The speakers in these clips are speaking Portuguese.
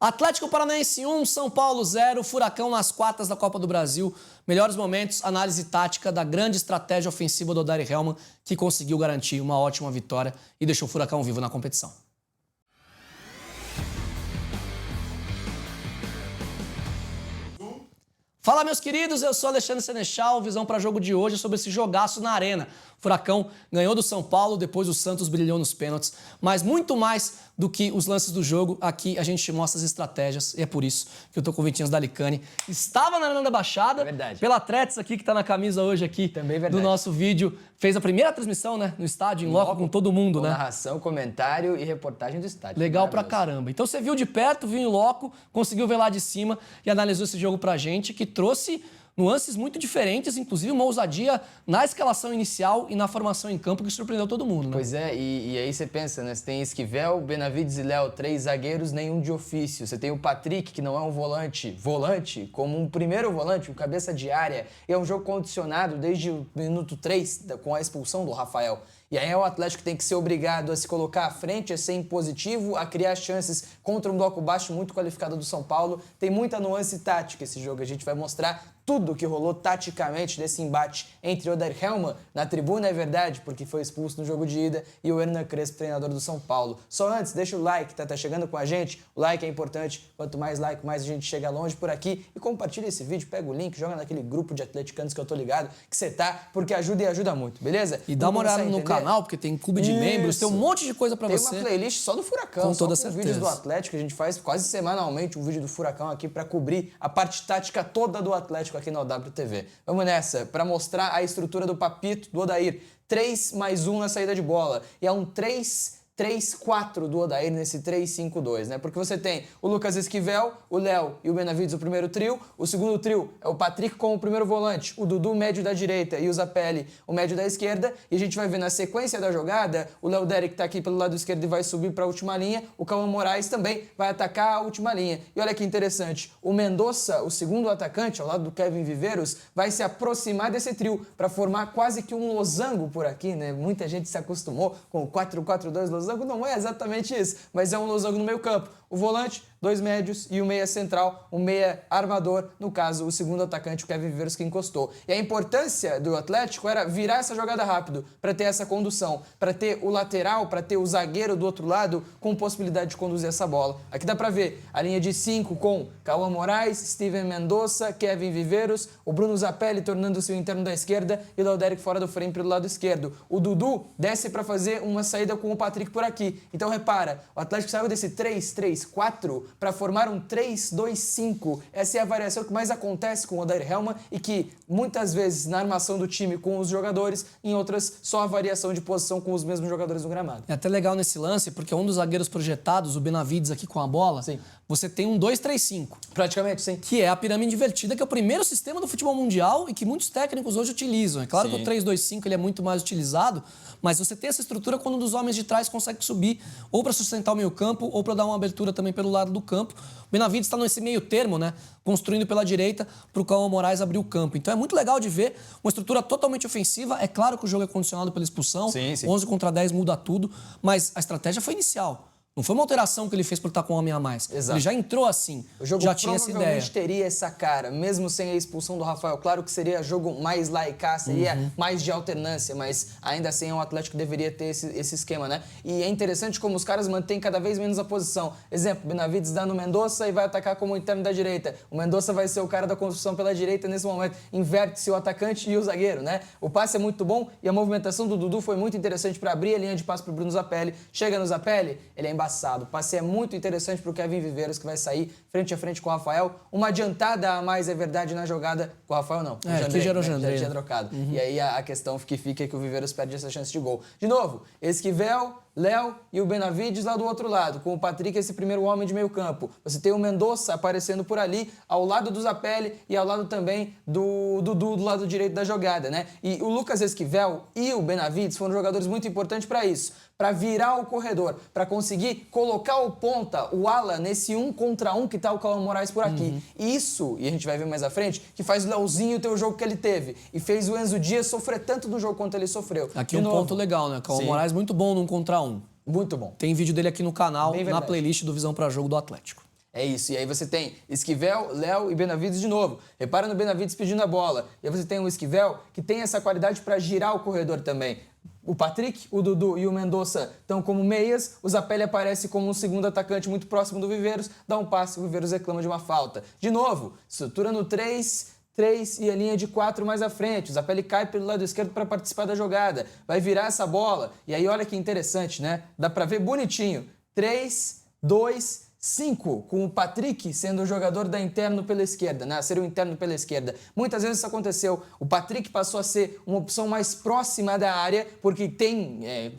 Atlético Paranaense 1, São Paulo 0, Furacão nas quartas da Copa do Brasil. Melhores momentos, análise tática da grande estratégia ofensiva do Odair Hellmann, que conseguiu garantir uma ótima vitória e deixou o Furacão vivo na competição. Fala, meus queridos, eu sou Alexandre Senechal, visão para jogo de hoje sobre esse jogaço na Arena. O Furacão ganhou do São Paulo, depois o Santos brilhou nos pênaltis, mas muito mais do que os lances do jogo, aqui a gente mostra as estratégias, e é por isso que eu tô com o Vitinhos da Alicane. Estava na Arena da Baixada, pela Tretes aqui, que tá na camisa hoje aqui do nosso vídeo, fez a primeira transmissão, né, no estádio, em loco com todo mundo, né? Narração, comentário e reportagem do estádio. Legal pra caramba. Então você viu de perto, viu em loco, conseguiu ver lá de cima e analisou esse jogo pra gente, que trouxe nuances muito diferentes, inclusive uma ousadia na escalação inicial e na formação em campo que surpreendeu todo mundo, né? Pois é, e aí você pensa, né? Você tem Esquivel, Benavides e Léo, 3 zagueiros, nenhum de ofício. Você tem o Patrick, que não é um volante, como um primeiro volante, um cabeça de área. E é um jogo condicionado desde o minuto 3, com a expulsão do Rafael. E aí o Atlético tem que ser obrigado a se colocar à frente, a ser impositivo, a criar chances contra um bloco baixo muito qualificado do São Paulo. Tem muita nuance tática esse jogo. A gente vai mostrar tudo que rolou taticamente desse embate entre Odair Hellmann, na tribuna é verdade, porque foi expulso no jogo de ida, e o Hernan Crespo, treinador do São Paulo. Só antes, deixa o like, tá chegando com a gente, o like é importante, quanto mais like, mais a gente chega longe por aqui, e compartilha esse vídeo, pega o link, joga naquele grupo de atleticanos que eu tô ligado, que você tá, porque ajuda e ajuda muito, beleza? E dá uma olhada no canal, porque tem clube de membros, tem um monte de coisa pra você. Tem uma playlist só do Furacão, com toda só com certeza. Vídeos do Atlético, a gente faz quase semanalmente um vídeo do Furacão aqui pra cobrir a parte tática toda do Atlético aqui na OWTV. Vamos nessa, para mostrar a estrutura do Papito, do Odair. 3+1 na saída de bola. E é um 3-4 do Odair nesse 3-5-2, né? Porque você tem o Lucas Esquivel, o Léo e o Benavides, o primeiro trio. O segundo trio é o Patrick como o primeiro volante, o Dudu, médio da direita, e o Zapelli, o médio da esquerda. E a gente vai ver na sequência da jogada, o Léo Derek tá aqui pelo lado esquerdo e vai subir para a última linha. O Cauã Moraes também vai atacar a última linha. E olha que interessante, o Mendonça, o segundo atacante, ao lado do Kevin Viveiros, vai se aproximar desse trio para formar quase que um losango por aqui, né? Muita gente se acostumou com o 4-4-2 losango, não é exatamente isso, mas é um losango no meio campo. O volante, 2 médios e o meia central, o meia armador, no caso, o segundo atacante, o Kevin Viveiros, que encostou. E a importância do Atlético era virar essa jogada rápido, para ter essa condução, para ter o lateral, para ter o zagueiro do outro lado com possibilidade de conduzir essa bola. Aqui dá para ver a linha de 5 com Cauã Moraes, Steven Mendonça, Kevin Viveiros, o Bruno Zapelli tornando-se o interno da esquerda e o Léo Derek fora do frame pelo lado esquerdo. O Dudu desce para fazer uma saída com o Patrick por aqui. Então repara, o Atlético saiu desse 3-3-4 para formar um 3-2-5. Essa é a variação que mais acontece com o Odair Hellmann e que muitas vezes na armação do time com os jogadores, em outras só a variação de posição com os mesmos jogadores no gramado. É até legal nesse lance, porque um dos zagueiros projetados, o Benavides aqui com a bola, sim, você tem um 2-3-5. Praticamente, sim. Que é a pirâmide invertida, que é o primeiro sistema do futebol mundial e que muitos técnicos hoje utilizam. É claro, sim, que o 3-2-5 ele é muito mais utilizado, mas você tem essa estrutura quando um dos homens de trás consegue subir ou para sustentar o meio campo ou para dar uma abertura também pelo lado do campo. O Benavides está nesse meio termo, né? Construindo pela direita para o Cauã Moraes abrir o campo. Então é muito legal de ver uma estrutura totalmente ofensiva. É claro que o jogo é condicionado pela expulsão. Sim, sim. 11 contra 10 muda tudo, mas a estratégia foi inicial. Não foi uma alteração que ele fez por estar com um homem a mais. Exato. Ele já entrou assim, o jogo já tinha essa ideia. Provavelmente teria essa cara, mesmo sem a expulsão do Rafael. Claro que seria jogo mais laica, seria mais de alternância, mas ainda assim o Atlético deveria ter esse esquema, né? E é interessante como os caras mantêm cada vez menos a posição. Exemplo, Benavides dá no Mendonça e vai atacar como interno da direita. O Mendonça vai ser o cara da construção pela direita nesse momento. Inverte-se o atacante e o zagueiro, né? O passe é muito bom e a movimentação do Dudu foi muito interessante para abrir a linha de passe para o Bruno Zapelli. Chega no Zapelli, ele é embaçado. O passe é muito interessante para o Kevin Viveiros, que vai sair frente a frente com o Rafael. Uma adiantada a mais, é verdade, na jogada com o Rafael, não. Que gerou o Jandrei. Já tinha trocado. E aí a questão que fica é que o Viveiros perde essa chance de gol. De novo, Esquivel, Léo e o Benavides lá do outro lado, com o Patrick, esse primeiro homem de meio campo. Você tem o Mendonça aparecendo por ali, ao lado do Zapelli e ao lado também do Dudu, do lado direito da jogada, né? E o Lucas Esquivel e o Benavides foram jogadores muito importantes para isso, para virar o corredor, para conseguir colocar o ponta, o ala, nesse 1 contra 1 que tá o Cauã Moraes por aqui. Isso, e a gente vai ver mais à frente, que faz o Leozinho ter o jogo que ele teve e fez o Enzo Dias sofrer tanto do jogo quanto ele sofreu. Aqui ponto legal, né? Cauã Moraes muito bom no 1 contra 1. Muito bom. Tem vídeo dele aqui no canal, na playlist do Visão para Jogo do Atlético. É isso. E aí você tem Esquivel, Léo e Benavides de novo. Repara no Benavides pedindo a bola. E aí você tem o Esquivel que tem essa qualidade para girar o corredor também. O Patrick, o Dudu e o Mendonça estão como meias, o Zapelli aparece como um segundo atacante muito próximo do Viveiros, dá um passe, o Viveiros reclama de uma falta. De novo, estrutura no 3 e a linha de 4 mais à frente. O Zapelli cai pelo lado esquerdo para participar da jogada. Vai virar essa bola. E aí olha que interessante, né? Dá para ver bonitinho. 3, 2, 5, com o Patrick sendo o jogador da interno pela esquerda, né? Ser o interno pela esquerda. Muitas vezes isso aconteceu. O Patrick passou a ser uma opção mais próxima da área, porque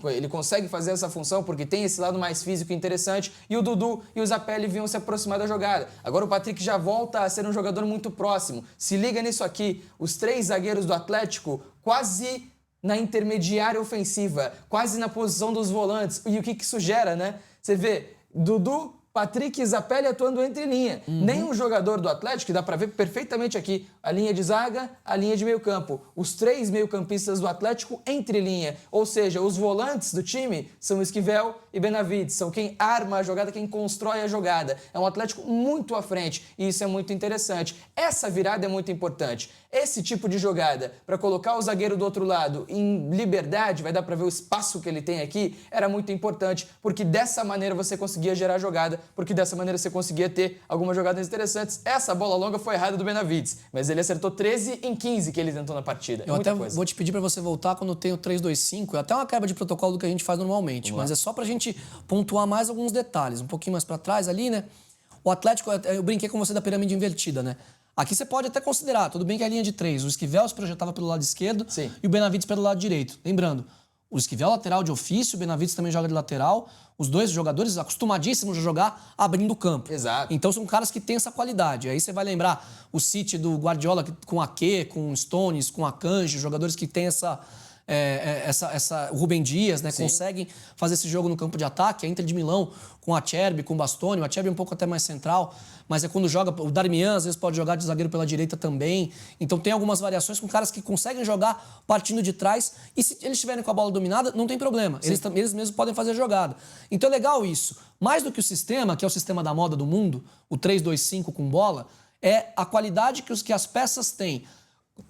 ele consegue fazer essa função, porque tem esse lado mais físico interessante, e o Dudu e o Zapelli vinham se aproximar da jogada. Agora o Patrick já volta a ser um jogador muito próximo. Se liga nisso aqui, os 3 zagueiros do Atlético quase na intermediária ofensiva, quase na posição dos volantes. E o que isso gera, né? Você vê Dudu, Patrick e Zapelli atuando entre linha. Nenhum jogador do Atlético, que dá para ver perfeitamente aqui, a linha de zaga, a linha de meio campo. Os 3 meio-campistas do Atlético entre linha. Ou seja, os volantes do time são Esquivel e Benavides. São quem arma a jogada, quem constrói a jogada. É um Atlético muito à frente e isso é muito interessante. Essa virada é muito importante. Esse tipo de jogada, para colocar o zagueiro do outro lado em liberdade, vai dar para ver o espaço que ele tem aqui, era muito importante, porque dessa maneira você conseguia gerar jogada, porque dessa maneira você conseguia ter algumas jogadas interessantes. Essa bola longa foi errada do Benavides, mas ele acertou 13 em 15 que ele tentou na partida. Eu até vou te pedir para você voltar quando tem o 3-2-5, é até uma quebra de protocolo do que a gente faz normalmente, mas é só pra gente pontuar mais alguns detalhes, um pouquinho mais para trás ali, né? O Atlético, eu brinquei com você da pirâmide invertida, né? Aqui você pode até considerar, tudo bem que é a linha de 3, o Esquivel se projetava pelo lado esquerdo. Sim. E o Benavides pelo lado direito. Lembrando, o Esquivel lateral de ofício, o Benavides também joga de lateral, os dois jogadores acostumadíssimos a jogar abrindo o campo. Exato. Então são caras que têm essa qualidade. Aí você vai lembrar o City do Guardiola com Ake, com Stones, com Akanji, jogadores que têm o Rubem Dias, né? Conseguem fazer esse jogo no campo de ataque. A Inter de Milão com a Acerbi, com o Bastoni. O Acerbi é um pouco até mais central, mas é quando joga... O Darmian, às vezes, pode jogar de zagueiro pela direita também. Então tem algumas variações com caras que conseguem jogar partindo de trás. E se eles estiverem com a bola dominada, não tem problema. Eles mesmos podem fazer a jogada. Então é legal isso. Mais do que o sistema, que é o sistema da moda do mundo, o 3-2-5 com bola, é a qualidade que as peças têm.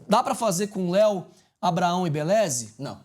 Dá para fazer com Léo, Abraão e Beleze? Não.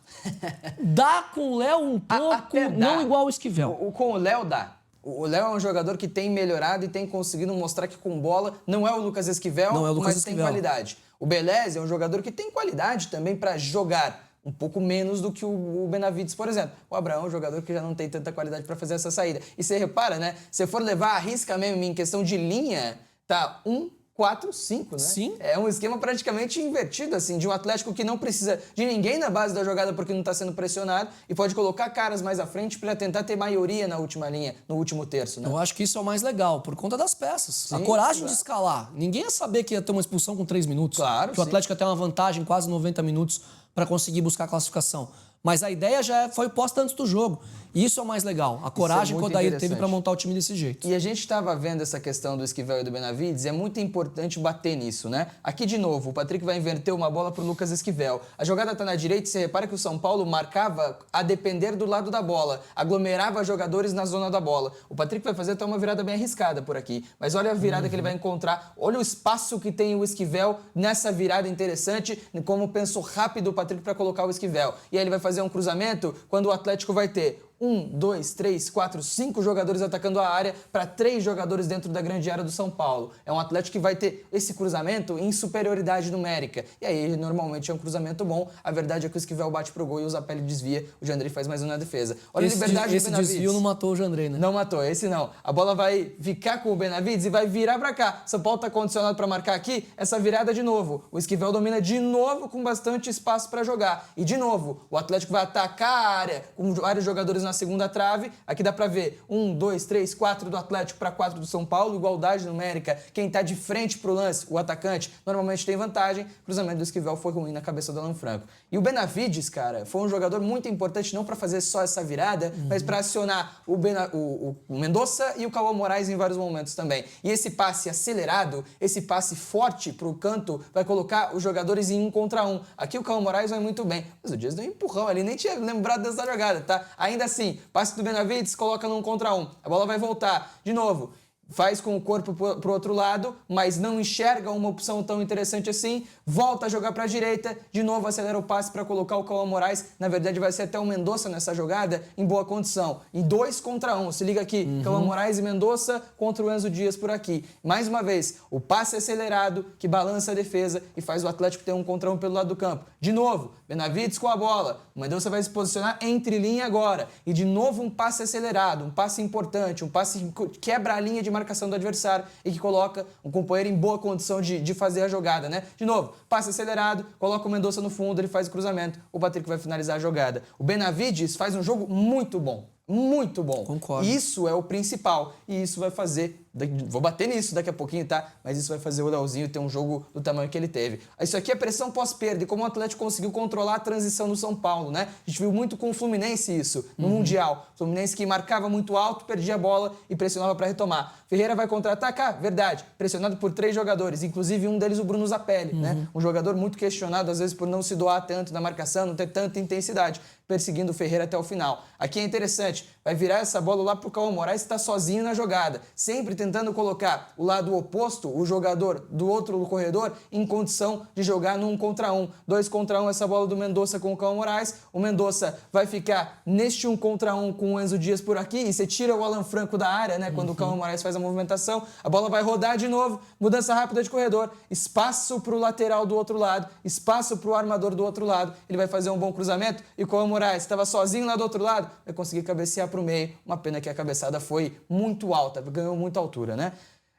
Dá com o Léo um pouco, não igual o Esquivel. Com o Léo dá. O Léo é um jogador que tem melhorado e tem conseguido mostrar que com bola não é o Lucas Esquivel, mas tem qualidade. O Beleze é um jogador que tem qualidade também para jogar. Um pouco menos do que o Benavides, por exemplo. O Abraão é um jogador que já não tem tanta qualidade para fazer essa saída. E você repara, né? Se for levar a risca mesmo em questão de linha, tá 1-4-5, né? Sim. É um esquema praticamente invertido, assim, de um Atlético que não precisa de ninguém na base da jogada porque não está sendo pressionado e pode colocar caras mais à frente para tentar ter maioria na última linha, no último terço, né? Eu acho que isso é o mais legal, por conta das peças. Sim, a coragem de escalar. Ninguém ia saber que ia ter uma expulsão com 3 minutos. Claro, que o Atlético ia ter uma vantagem quase 90 minutos para conseguir buscar a classificação. Mas a ideia já foi posta antes do jogo. E isso é o mais legal. A coragem que o Odair teve para montar o time desse jeito. E a gente estava vendo essa questão do Esquivel e do Benavides, é muito importante bater nisso, né? Aqui de novo, o Patrick vai inverter uma bola para o Lucas Esquivel. A jogada está na direita e você repara que o São Paulo marcava a depender do lado da bola, aglomerava jogadores na zona da bola. O Patrick vai fazer até uma virada bem arriscada por aqui. Mas olha a virada que ele vai encontrar, olha o espaço que tem o Esquivel nessa virada interessante, como pensou rápido o Patrick para colocar o Esquivel. E aí ele vai fazer um cruzamento quando o Atlético vai ter 1, 2, 3, 4, 5 jogadores atacando a área para 3 jogadores dentro da grande área do São Paulo. É um Atlético que vai ter esse cruzamento em superioridade numérica. E aí, normalmente, é um cruzamento bom. A verdade é que o Esquivel bate pro gol e o Zapelli desvia. O Jandrei faz mais um na defesa. Olha a liberdade do Benavides. Esse desvio não matou o Jandrei, né? Não matou, esse não. A bola vai ficar com o Benavides e vai virar para cá. São Paulo tá condicionado para marcar aqui essa virada de novo. O Esquivel domina de novo com bastante espaço para jogar. E de novo, o Atlético vai atacar a área com vários jogadores na segunda trave. Aqui dá pra ver 1, 2, 3, 4 do Atlético para 4 do São Paulo, igualdade numérica. Quem tá de frente pro lance, o atacante, normalmente tem vantagem. O cruzamento do Esquivel foi ruim na cabeça do Alan Franco. E o Benavides, cara, foi um jogador muito importante não para fazer só essa virada, mas para acionar o Mendonça e o Cauã Moraes em vários momentos também. E esse passe acelerado, esse passe forte pro canto, vai colocar os jogadores em 1 contra 1. Aqui o Cauã Moraes vai muito bem. Mas o Dias deu um empurrão ali, nem tinha lembrado dessa jogada, tá? Ainda assim, passe do Benavides, coloca no 1 contra 1. A bola vai voltar. De novo, faz com o corpo pro outro lado, mas não enxerga uma opção tão interessante assim, volta a jogar para a direita, de novo acelera o passe para colocar o Cauã Moraes, na verdade vai ser até o Mendonça nessa jogada, em boa condição, em 2 contra 1, se liga aqui, Cauã Moraes e Mendonça contra o Enzo Dias por aqui. Mais uma vez, o passe acelerado que balança a defesa e faz o Atlético ter 1 contra 1 pelo lado do campo. De novo, Benavides com a bola, o Mendonça vai se posicionar entre linha agora, e de novo um passe acelerado, um passe importante, um passe que quebra a linha de marcação do adversário e que coloca um companheiro em boa condição de fazer a jogada, né? De novo, passe acelerado, coloca o Mendonça no fundo, ele faz o cruzamento, o Patrick vai finalizar a jogada. O Benavides faz um jogo muito bom. Muito bom. Concordo. Isso é o principal. E isso vai fazer... Vou bater nisso daqui a pouquinho, tá? Mas isso vai fazer o Leozinho ter um jogo do tamanho que ele teve. Isso aqui é pressão pós-perda. E como o Atlético conseguiu controlar a transição no São Paulo, né? A gente viu muito com o Fluminense isso, no Mundial. O Fluminense que marcava muito alto, perdia a bola e pressionava para retomar. Ferreira vai contra-atacar? Verdade. Pressionado por 3 jogadores, inclusive um deles o Bruno Zapelli, né? Um jogador muito questionado, às vezes, por não se doar tanto na marcação, não ter tanta intensidade, perseguindo o Ferreira até o final. Aqui é interessante, vai virar essa bola lá pro Cauã Moraes, que está sozinho na jogada, sempre tentando colocar o lado oposto, o jogador do outro corredor, em condição de jogar no 1 contra 1. 2 contra 1, essa bola do Mendonça com o Cauã Moraes. O Mendonça vai ficar neste 1 contra 1 com o Enzo Dias por aqui, e você tira o Alan Franco da área, né? Quando o Cauã Moraes faz a movimentação, a bola vai rodar de novo, mudança rápida de corredor, espaço pro lateral do outro lado, espaço pro armador do outro lado, ele vai fazer um bom cruzamento, e o Cauã Moraes estava sozinho lá do outro lado, vai conseguir cabecear pro meio. Uma pena que a cabeçada foi muito alta, ganhou muita altura, né?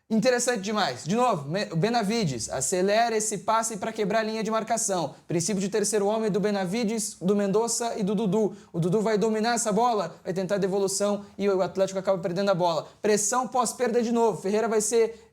Interessante demais. De novo, o Benavides acelera esse passe para quebrar a linha de marcação. Princípio de terceiro homem do Benavides, do Mendonça e do Dudu. O Dudu vai dominar essa bola, vai tentar a devolução e o Atlético acaba perdendo a bola. Pressão pós-perda de novo. Ferreira vai ser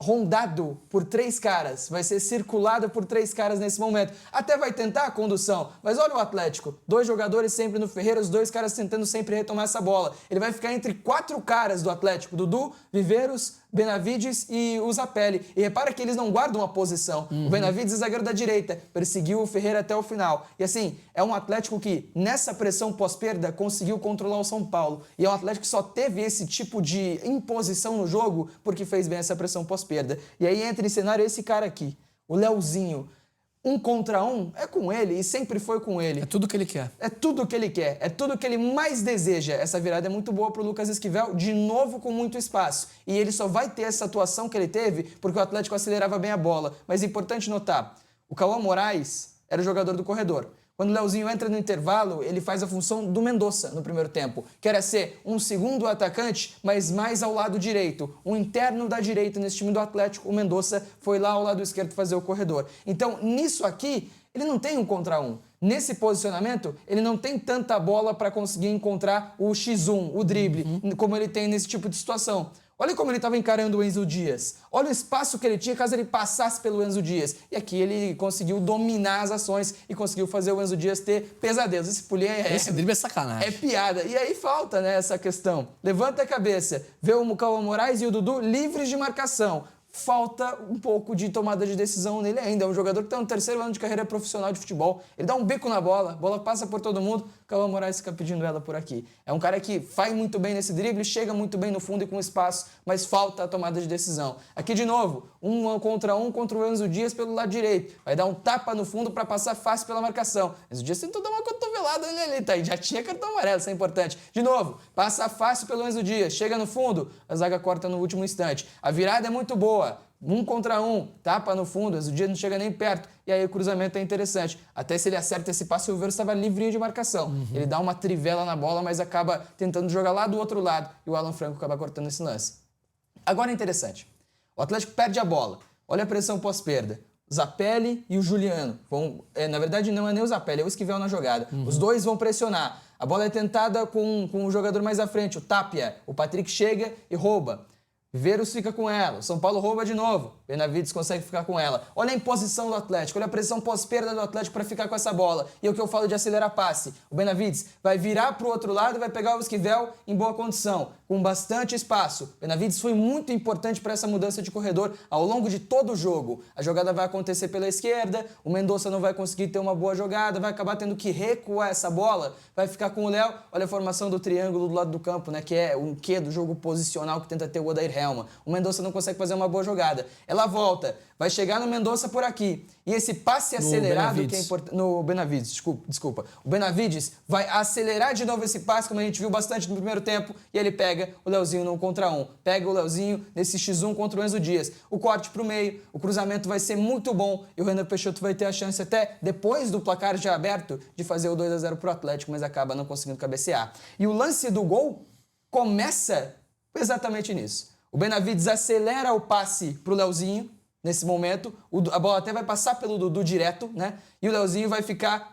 rondado por 3 caras, vai ser circulado por 3 caras nesse momento. Até vai tentar a condução, mas olha o Atlético, 2 jogadores sempre no Ferreira, os 2 caras tentando sempre retomar essa bola. Ele vai ficar entre 4 caras do Atlético, Dudu, Viveiros, Benavides e o Zapelli. E repara que eles não guardam a posição. O Benavides é zagueiro da direita, perseguiu o Ferreira até o final. E assim, é um Atlético que, nessa pressão pós-perda, conseguiu controlar o São Paulo. E é um Atlético que só teve esse tipo de imposição no jogo porque fez bem essa pressão pós-perda. E aí entra em cenário esse cara aqui, o Leozinho. 1 contra 1 é com ele e sempre foi com ele. É tudo que ele quer. É tudo que ele quer, é tudo que ele mais deseja. Essa virada é muito boa pro Lucas Esquivel, de novo com muito espaço. E ele só vai ter essa atuação que ele teve porque o Atlético acelerava bem a bola. Mas é importante notar, o Cauã Moraes era o jogador do corredor. Quando o Leozinho entra no intervalo, ele faz a função do Mendonça no primeiro tempo, que era ser um segundo atacante, mas mais ao lado direito, um interno da direita nesse time do Atlético. O Mendonça foi lá ao lado esquerdo fazer o corredor. Então, nisso aqui, ele não tem 1 contra 1. Nesse posicionamento, ele não tem tanta bola para conseguir encontrar o X1, o drible, como ele tem nesse tipo de situação. Olha como ele estava encarando o Enzo Dias. Olha o espaço que ele tinha caso ele passasse pelo Enzo Dias. E aqui ele conseguiu dominar as ações e conseguiu fazer o Enzo Dias ter pesadelos. Esse pulinho Esse drible é sacanagem. é piada. E aí falta, né, essa questão. Levanta a cabeça, vê o Cauã Moraes e o Dudu livres de marcação. Falta um pouco de tomada de decisão nele ainda. É um jogador que está no 3º ano de carreira profissional de futebol. Ele dá um bico na bola, a bola passa por todo mundo, Cauã Moraes fica pedindo ela por aqui. É um cara que faz muito bem nesse drible, chega muito bem no fundo e com espaço, mas falta a tomada de decisão. Aqui de novo, 1 contra o Enzo Dias pelo lado direito. Vai dar um tapa no fundo para passar fácil pela marcação. Enzo Dias tentou dar uma cotovelada nele, tá? Já tinha cartão amarelo, isso é importante. De novo, passa fácil pelo Enzo Dias, chega no fundo, a zaga corta no último instante. A virada é muito boa. 1 contra 1, tapa no fundo, o Dias não chega nem perto, e aí o cruzamento é interessante. Até se ele acerta esse passe, o Viveiros estava livrinho de marcação. Ele dá uma trivela na bola, mas acaba tentando jogar lá do outro lado, e o Alan Franco acaba cortando esse lance. Agora é interessante, o Atlético perde a bola, olha a pressão pós-perda. Zapelli e o Juliano vão, na verdade não é nem o Zapelli, é o Esquivel na jogada. Os dois vão pressionar, a bola é tentada com o jogador mais à frente, o Tapia. O Patrick chega e rouba. Viveiros fica com ela, São Paulo rouba de novo, Benavides consegue ficar com ela. Olha a imposição do Atlético, olha a pressão pós-perda do Atlético para ficar com essa bola. E é o que eu falo de acelerar passe. O Benavides vai virar para o outro lado e vai pegar o Esquivel em boa condição, com bastante espaço. O Benavides foi muito importante para essa mudança de corredor ao longo de todo o jogo. A jogada vai acontecer pela esquerda, o Mendonça não vai conseguir ter uma boa jogada, vai acabar tendo que recuar essa bola, vai ficar com o Léo. Olha a formação do triângulo do lado do campo, né, que é um quê do jogo posicional que tenta ter o Odair Helma. O Mendonça não consegue fazer uma boa jogada. Ela volta, vai chegar no Mendonça por aqui. E esse passe acelerado que é importante... No Benavides, desculpa. O Benavides vai acelerar de novo esse passe, como a gente viu bastante no primeiro tempo, e ele pega o Leozinho no 1 contra 1. Pega o Leozinho nesse X1 contra o Enzo Dias. O corte pro meio, o cruzamento vai ser muito bom, e o Renan Peixoto vai ter a chance até, depois do placar já aberto, de fazer o 2-0 pro Atlético, mas acaba não conseguindo cabecear. E o lance do gol começa exatamente nisso. O Benavides acelera o passe pro Leozinho, nesse momento, a bola até vai passar pelo Dudu direto, né? E o Leozinho vai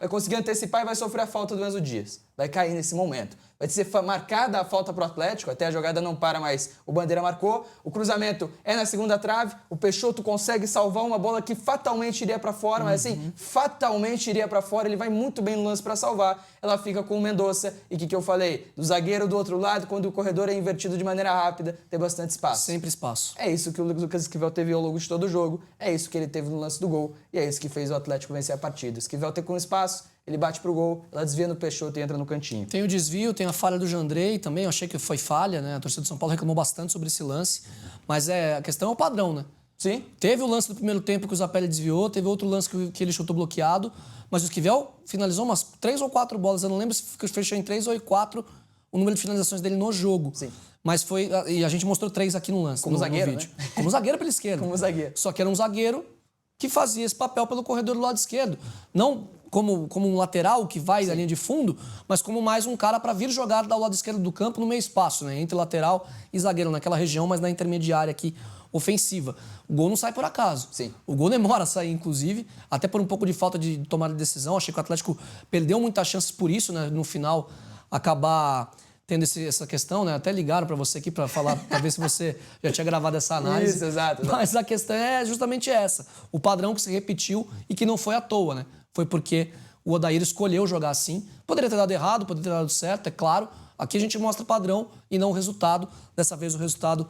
conseguir antecipar e vai sofrer a falta do Enzo Dias. Vai cair nesse momento. Vai ser marcada a falta pro Atlético, até a jogada não para mais, o Bandeira marcou. O cruzamento é na segunda trave, o Peixoto consegue salvar uma bola que fatalmente iria para fora, mas assim, fatalmente iria para fora, ele vai muito bem no lance para salvar. Ela fica com o Mendonça, e o que eu falei? Do zagueiro do outro lado, quando o corredor é invertido de maneira rápida, tem bastante espaço. Sempre espaço. É isso que o Lucas Esquivel teve ao longo de todo o jogo, é isso que ele teve no lance do gol, e é isso que fez o Atlético vencer a partida. Esquivel tem com espaço, ele bate pro gol, ela desvia no Peixoto e entra no cantinho. Tem o desvio, tem a falha do Jandrei também, eu achei que foi falha, né? A torcida do São Paulo reclamou bastante sobre esse lance, mas a questão é o padrão, né? Sim. Teve o lance do primeiro tempo que o Zapelli desviou, teve outro lance que ele chutou bloqueado, mas o Esquivel finalizou umas 3 ou 4 bolas, eu não lembro se fechou em 3 ou em 4 o número de finalizações dele no jogo. Sim. Mas foi, e a gente mostrou 3 aqui no lance, Como zagueiro, no vídeo. né? Como zagueiro pela esquerda. Como zagueiro. Só que era um zagueiro que fazia esse papel pelo corredor do lado esquerdo. Não como um lateral que vai da linha de fundo, mas como mais um cara para vir jogar ao lado esquerdo do campo no meio espaço, né? Entre lateral e zagueiro, naquela região, mas na intermediária aqui, ofensiva. O gol não sai por acaso. Sim. O gol demora a sair, inclusive, até por um pouco de falta de tomada de decisão. Achei que o Atlético perdeu muitas chances por isso, né? No final, acabar tendo essa questão, né? Até ligaram para você aqui para falar, para ver se você já tinha gravado essa análise. Isso, exato. Mas a questão é justamente essa. O padrão que se repetiu e que não foi à toa, né? Foi porque o Odair escolheu jogar assim. Poderia ter dado errado, poderia ter dado certo, é claro. Aqui a gente mostra padrão e não o resultado. Dessa vez o resultado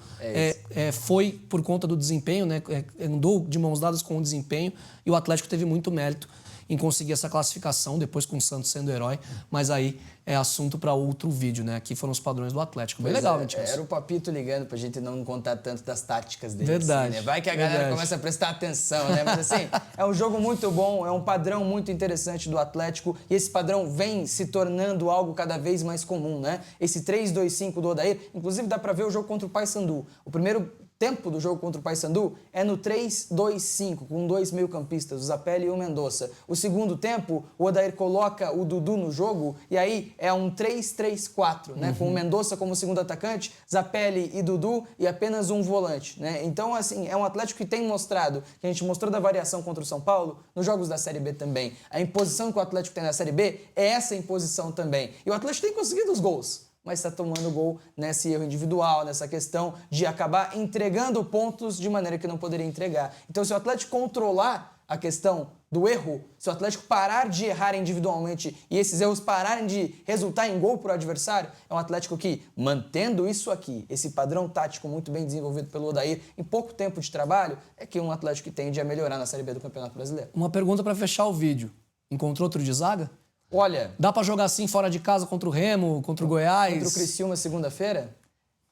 foi por conta do desempenho, né? Andou de mãos dadas com o desempenho e o Atlético teve muito mérito em conseguir essa classificação, depois com o Santos sendo herói, mas aí é assunto para outro vídeo, né? Aqui foram os padrões do Atlético. Bem legal, né, Era o Papito ligando pra gente não contar tanto das táticas dele. Verdade. Assim, né? Vai que a galera começa a prestar atenção, né? Mas assim, é um jogo muito bom, é um padrão muito interessante do Atlético e esse padrão vem se tornando algo cada vez mais comum, né? Esse 3-2-5 do Odair, inclusive dá pra ver o jogo contra o Paysandu. O primeiro tempo do jogo contra o Paysandu é no 3-2-5, com 2 meio-campistas, o Zapelli e o Mendonça. O segundo tempo, o Odair coloca o Dudu no jogo e aí é um 3-3-4, né? Com o Mendonça como segundo atacante, Zapelli e Dudu e apenas um volante, né? Então, assim, é um Atlético que tem mostrado, que a gente mostrou da variação contra o São Paulo, nos jogos da Série B também. A imposição que o Atlético tem na Série B é essa imposição também. E o Atlético tem conseguido os gols, mas está tomando gol nesse erro individual, nessa questão de acabar entregando pontos de maneira que não poderia entregar. Então, se o Atlético controlar a questão do erro, se o Atlético parar de errar individualmente e esses erros pararem de resultar em gol para o adversário, é um Atlético que, mantendo isso aqui, esse padrão tático muito bem desenvolvido pelo Odair, em pouco tempo de trabalho, é que um Atlético que tende a melhorar na Série B do Campeonato Brasileiro. Uma pergunta para fechar o vídeo. Encontrou outro de zaga? Olha, Dá pra jogar assim fora de casa contra o Remo, contra o Goiás? contra o Criciúma segunda-feira,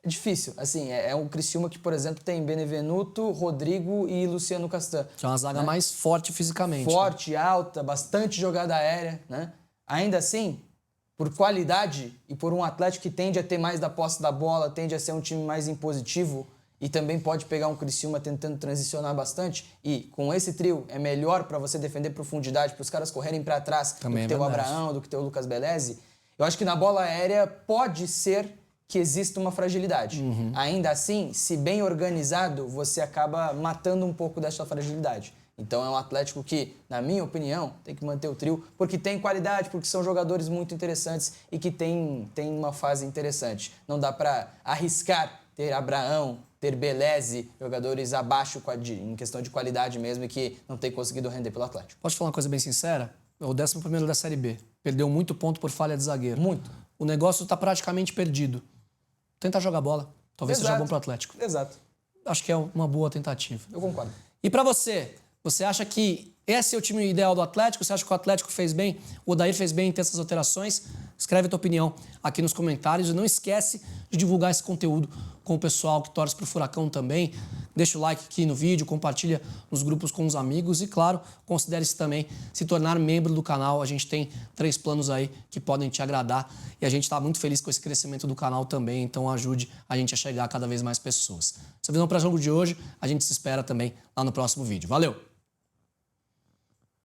é difícil. Assim, é um Criciúma que, por exemplo, tem Benevenuto, Rodrigo e Luciano Castan. Que é uma zaga mais forte fisicamente. Forte, alta, bastante jogada aérea, né? Ainda assim, por qualidade e por um Atlético que tende a ter mais da posse da bola, tende a ser um time mais impositivo, e também pode pegar um Criciúma tentando transicionar bastante. E com esse trio é melhor para você defender profundidade, para os caras correrem para trás também do que ter o Abraão, do que ter o Lucas Belezi. Eu acho que na bola aérea pode ser que exista uma fragilidade. Ainda assim, se bem organizado, você acaba matando um pouco dessa fragilidade. Então é um Atlético que, na minha opinião, tem que manter o trio, porque tem qualidade, porque são jogadores muito interessantes e que tem uma fase interessante. Não dá para arriscar ter Abraão, ter Belezi, jogadores abaixo em questão de qualidade mesmo e que não tem conseguido render pelo Atlético. Posso falar uma coisa bem sincera? É o 11º da Série B. Perdeu muito ponto por falha de zagueiro. Muito. O negócio está praticamente perdido. Tenta jogar bola. Talvez seja bom pro Atlético. Exato. Acho que é uma boa tentativa. Eu concordo. E para você, Você acha que esse é o time ideal do Atlético? Você acha que o Atlético fez bem, o Odair fez bem em ter essas alterações? Escreve a tua opinião aqui nos comentários e não esquece de divulgar esse conteúdo com o pessoal que torce pro Furacão também. Deixa o like aqui no vídeo, compartilha nos grupos com os amigos e, claro, considere-se também se tornar membro do canal. A gente tem 3 planos aí que podem te agradar e a gente está muito feliz com esse crescimento do canal também, então ajude a gente a chegar a cada vez mais pessoas. Essa visão para jogo de hoje, a gente se espera também lá no próximo vídeo. Valeu!